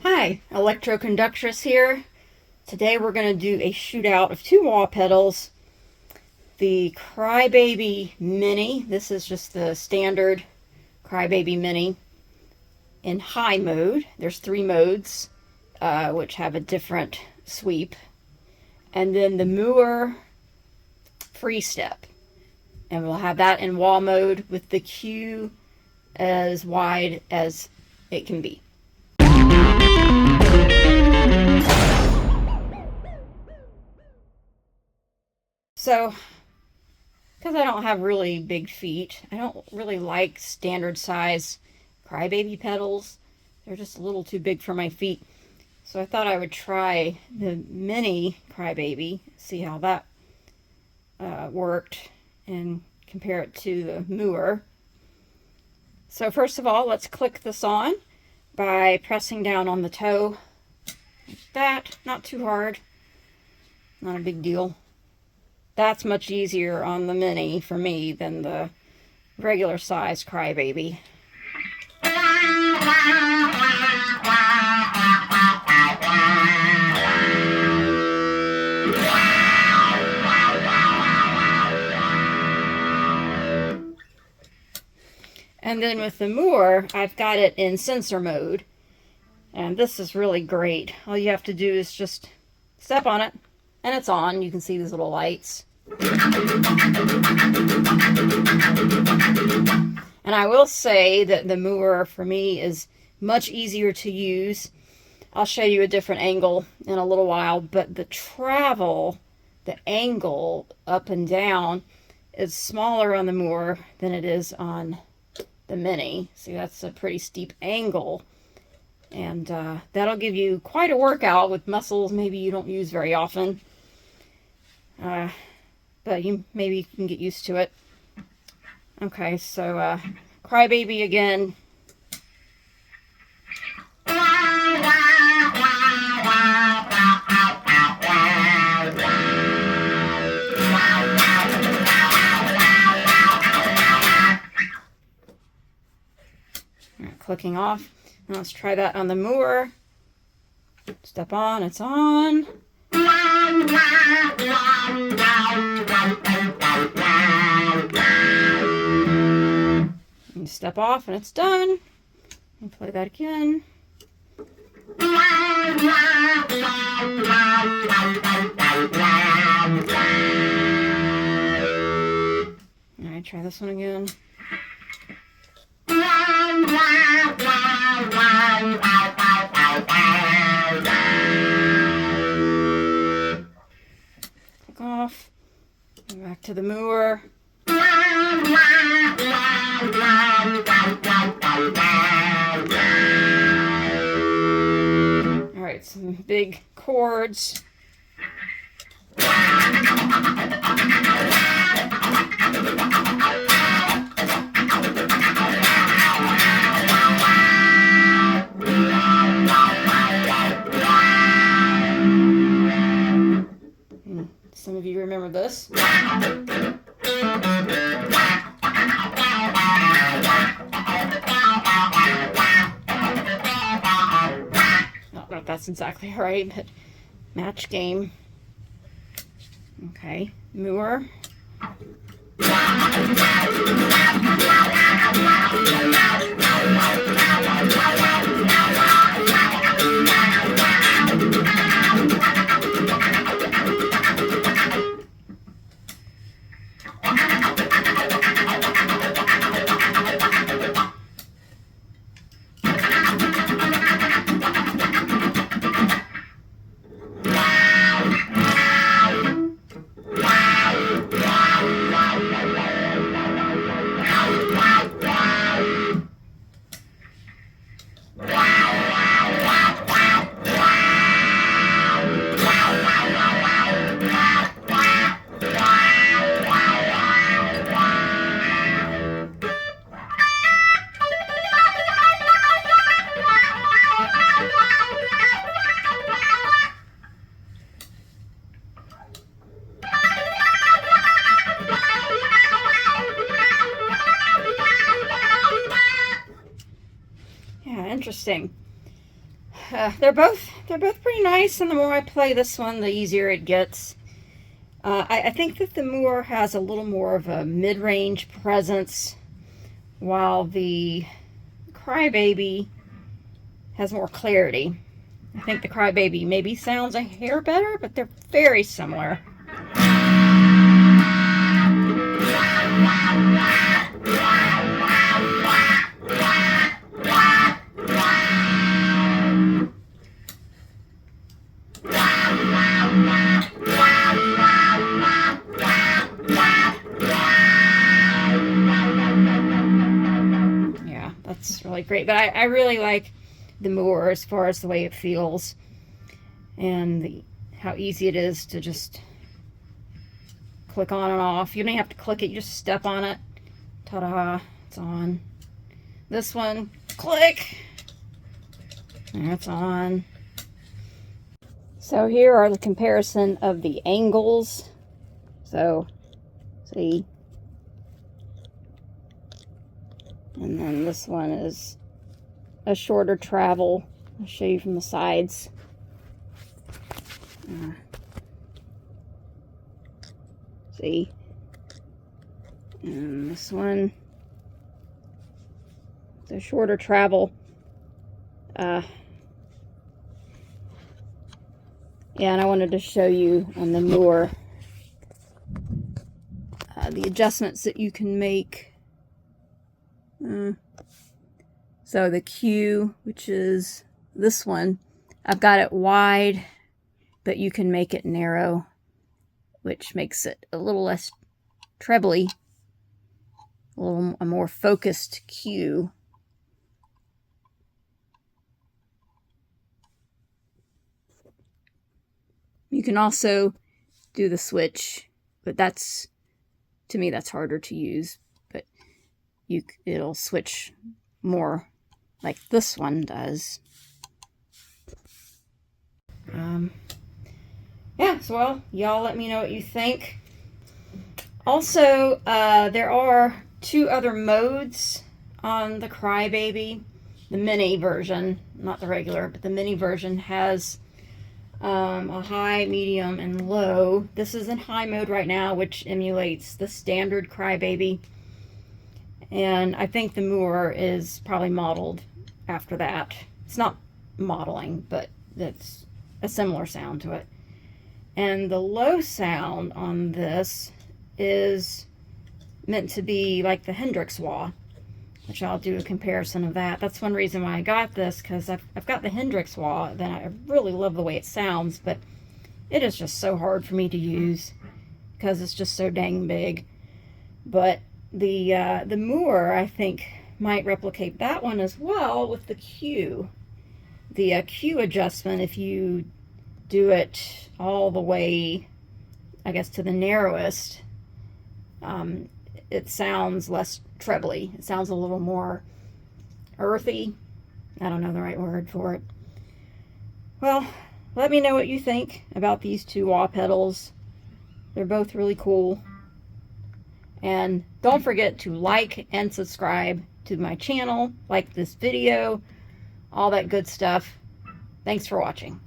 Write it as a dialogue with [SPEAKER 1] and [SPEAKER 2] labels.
[SPEAKER 1] Hi, Electroconductress here. Today we're going to do a shootout of two wall pedals. The Crybaby Mini, this is just the standard Crybaby Mini in high mode. There's three modes, which have a different sweep. And then the Mooer Free Step. And we'll have that in wall mode with the Q as wide as it can be. So, because I don't have really big feet, I don't really like standard size Crybaby pedals. They're just a little too big for my feet. So I thought I would try the mini Crybaby, see how that worked, and compare it to the Mooer. So first of all, let's click this on by pressing down on the toe like that. Not too hard, not a big deal. That's much easier on the mini for me than the regular size Crybaby. And then with the Mooer, I've got it in sensor mode. And this is really great. All you have to do is just step on it, and it's on. You can see these little lights. And I will say that the Mooer for me is much easier to use. I'll show you a different angle in a little while, but the travel, the angle up and down is smaller on the Mooer than it is on the Mini. See, that's a pretty steep angle. And that'll give you quite a workout with muscles maybe you don't use very often. But maybe you can get used to it. Okay, so Crybaby again. Clicking off. Now let's try that on the Mooer. Step on, it's on. And step off and it's done. And play that again. Alright, try this one again. Click off. Go back to the Mooer. Alright, some big chords. Some of you remember this. I don't know if that's exactly right, but match game. Okay, Mooer. Interesting. they're both pretty nice, and the more I play this one, the easier it gets. I think that the Mooer has a little more of a mid-range presence, while the Crybaby has more clarity. I think the Crybaby maybe sounds a hair better, but they're very similar. Yeah, that's really great. But I really like the Mooer as far as the way it feels, and how easy it is to just click on and off. You don't have to click it, you just step on it. Ta-da, it's on. This one, click, and it's on. So here are the comparison of the angles. So, see? And then this one is a shorter travel. I'll show you from the sides. See? And this one, it's a shorter travel. Yeah, and I wanted to show you on the Mooer the adjustments that you can make. So the Q, which is this one, I've got it wide, but you can make it narrow, which makes it a little less trebly, a more focused Q. You can also do the switch, but to me that's harder to use, but it'll switch more like this one does. Yeah, so well, y'all let me know what you think. Also, there are 2 other modes on the Crybaby. The mini version, not the regular, but the mini version has a high, medium, and low. This is in high mode right now, which emulates the standard Crybaby. And I think the Mooer is probably modeled after that. It's not modeling, but it's a similar sound to it. And the low sound on this is meant to be like the Hendrix wah, which I'll do a comparison of that. That's one reason why I got this, because I've got the Hendrix wah, then I really love the way it sounds, but it is just so hard for me to use because it's just so dang big. But the Mooer, I think, might replicate that one as well with the Q. The Q adjustment, if you do it all the way, I guess, to the narrowest, it sounds less trebly. It sounds a little more earthy. I don't know the right word for it. Well, let me know what you think about these 2 wah pedals. They're both really cool. And don't forget to like and subscribe to my channel, like this video, all that good stuff. Thanks for watching.